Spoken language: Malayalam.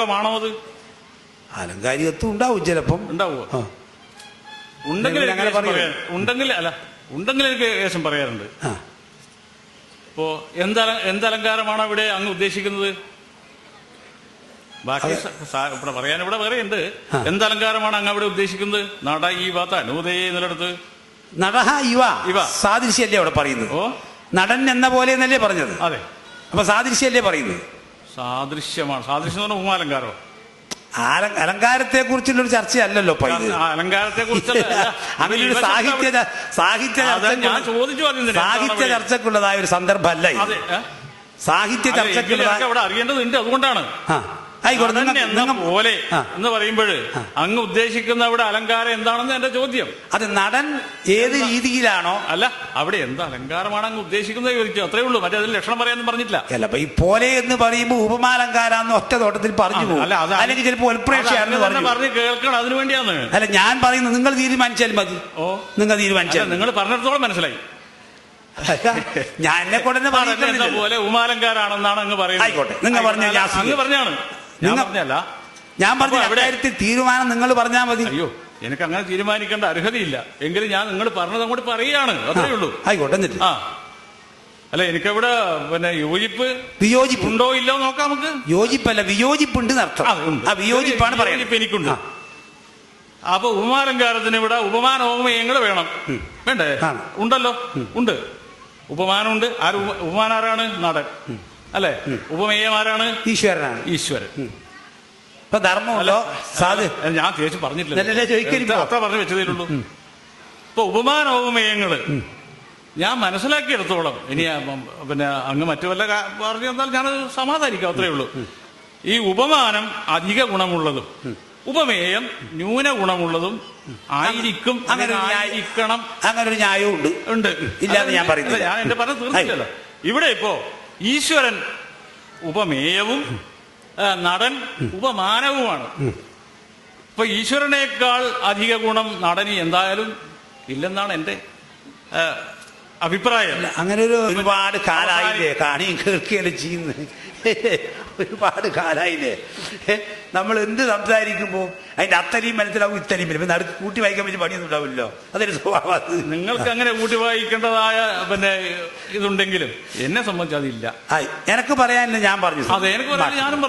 അലങ്കാരികമാണോ അത്? അലങ്കാരികത്വം ഉണ്ടാവും, ചിലപ്പം ഉണ്ടാവുമോ? ഉണ്ടെങ്കിൽ എനിക്ക് ശേഷം പറയാറുണ്ട്. ഇപ്പോ എന്തലങ്കാരമാണ് അവിടെ അങ്ങ് ഉദ്ദേശിക്കുന്നത്? ബാക്കി ഇവിടെ പറയുന്നുണ്ട്. എന്തലങ്കാരമാണ് അങ്ങ് അവിടെ ഉദ്ദേശിക്കുന്നത്? നട ഈ വാത്ത നൂതേ എന്നുള്ളിടത്ത് നടഹ ഇവ സാദൃശ്യല്ലേ അവിടെ പറയുന്നത്? നടൻ എന്ന പോലെ എന്നല്ലേ പറഞ്ഞത്? അതെ. അപ്പൊ സാദൃശ്യല്ലേ പറയുന്നത്? സാദൃശ്യമാണ്. സാദൃശ്യം എന്ന് പറഞ്ഞാൽ ഉപമാലങ്കാരോ? അലങ്കാരത്തെ കുറിച്ചുള്ളൊരു ചർച്ചയല്ലല്ലോ. അലങ്കാരത്തെ കുറിച്ച് അങ്ങനെ ഒരു സാഹിത്യ ചർച്ചക്കുള്ളതായ ഒരു സന്ദർഭമല്ല ഇത്. സാഹിത്യ ചർച്ചക്കുള്ളതായ അവിടെ അറിയേണ്ടതുണ്ട്. അതുകൊണ്ടാണ് പോലെ എന്ന് പറയുമ്പോൾ അങ്ങ് ഉദ്ദേശിക്കുന്ന അവിടെ അലങ്കാരം എന്താണെന്ന് എന്റെ ചോദ്യം. അത് നടൻ ഏത് രീതിയിലാണോ? അല്ല, അവിടെ എന്ത് അലങ്കാരമാണ് അങ്ങ് ഉദ്ദേശിക്കുന്നത് ചോദിച്ചു, അത്രേ ഉള്ളൂ. മറ്റേ അതിൽ ലക്ഷണം പറയാനൊന്നും പറഞ്ഞിട്ടില്ല. അല്ല, അപ്പൊ ഈ പോലെ എന്ന് പറയുമ്പോൾ ഉപമാലങ്കാരാന്ന് ഒറ്റ തോട്ടത്തിൽ പറഞ്ഞു പോകും. അല്ലെങ്കിൽ ചിലപ്പോൾ പറഞ്ഞ് കേൾക്കണം, അതിനു വേണ്ടിയാണ്. അല്ല, ഞാൻ പറയുന്നത് നിങ്ങൾ തീരുമാനിച്ചാൽ മതി. നിങ്ങൾ തീരുമാനിച്ചാൽ. നിങ്ങൾ പറഞ്ഞിടത്തോളം മനസ്സിലായി. ഞാൻ എന്നെ കൊണ്ട് തന്നെ പറഞ്ഞ പോലെ ഉമാലങ്കാരാണെന്നാണ് അങ്ങ് പറയുന്നത്. ആയിക്കോട്ടെ, നിങ്ങൾ അങ്ങ് പറഞ്ഞാണ്. ഞാൻ പറഞ്ഞ കാര്യത്തിൽ തീരുമാനം നിങ്ങൾ പറഞ്ഞാൽ മതി. അയ്യോ, എനിക്ക് അങ്ങനെ തീരുമാനിക്കേണ്ട അർഹതയില്ല. എങ്കിലും ഞാൻ നിങ്ങൾ പറഞ്ഞത് അങ്ങോട്ട് പറയുകയാണ്, അത്രേ ഉള്ളൂ. ആയിക്കോട്ടെ. അല്ല, എനിക്കവിടെ വിയോജിപ്പ് ഉണ്ടോ ഇല്ലോ നോക്കാം നമുക്ക്. യോജിപ്പല്ല, വിയോജിപ്പുണ്ട് അർത്ഥം. വിയോജിപ്പാണ് പറയുന്നത്. എനിക്കുണ്ട്. അപ്പൊ ഉപമാലങ്കാരത്തിന് ഇവിടെ ഉപമാന ഉപമേയങ്ങൾ വേണം, വേണ്ടേ? ഉണ്ടല്ലോ, ഉണ്ട്. ഉപമാനമുണ്ട്. ഉപമാനം ആരാണ്? നടൻ, അല്ലെ? ഉപമേയം ആരാണ്? ഈശ്വരനാണ്. ഈശ്വരൻ. ഇപ്പൊ ധർമ്മമല്ലോ. ഞാൻ തേച്ച് പറഞ്ഞിട്ടില്ല, അത്ര പറഞ്ഞു വെച്ചതേയുള്ളൂ. ഇപ്പൊ ഉപമാനോപമേയങ്ങള് ഞാൻ മനസ്സിലാക്കിയെടുത്തോളം, ഇനി പിന്നെ അങ്ങ് മറ്റു വല്ല പറഞ്ഞു തന്നാൽ ഞാനത് സമാധാനിക്കാം, അത്രേ ഉള്ളൂ. ഈ ഉപമാനം അധിക ഗുണമുള്ളതും ഉപമേയം ന്യൂന ഗുണമുള്ളതും ആയിരിക്കും. ആയിരിക്കണം. അങ്ങനെ ഒരു ന്യായവും ഉണ്ട്. ഇല്ലാന്ന് ഞാൻ പറയുന്നില്ല. ഞാൻ എന്റെ പറഞ്ഞ തീർച്ചയല്ലോ. ഇവിടെ ഇപ്പോ ഈശ്വരൻ ഉപമേയവും നടൻ ഉപമാനവുമാണ്. ഇപ്പൊ ഈശ്വരനേക്കാൾ അധിക ഗുണം നടനി എന്തായാലും ഇല്ലെന്നാണ് എന്റെ അഭിപ്രായം. അങ്ങനെ ഒരുപാട് കാലായില്ലേ കാണിയും കേൾക്കുകയല്ലേ ചെയ്യുന്നത്. ഒരുപാട് കാലായില്ലേ നമ്മൾ എന്ത് സംസാരിക്കുമ്പോൾ അതിന്റെ അത്തരിയും മനസ്സിലാവും, ഇത്തരിയും ഇപ്പം നടുക്ക് കൂട്ടി വായിക്കാൻ പറ്റിയ പണിയൊന്നും ഉണ്ടാവില്ലോ. അതൊരു സ്വഭാവം. നിങ്ങൾക്ക് അങ്ങനെ കൂട്ടി വായിക്കേണ്ടതായ പിന്നെ ഇതുണ്ടെങ്കിലും എന്നെ സംബന്ധിച്ച് അതില്ല. എനിക്ക് പറയാനില്ല, ഞാൻ പറഞ്ഞു. അതെ, എനിക്ക് പറയാൻ ഞാനും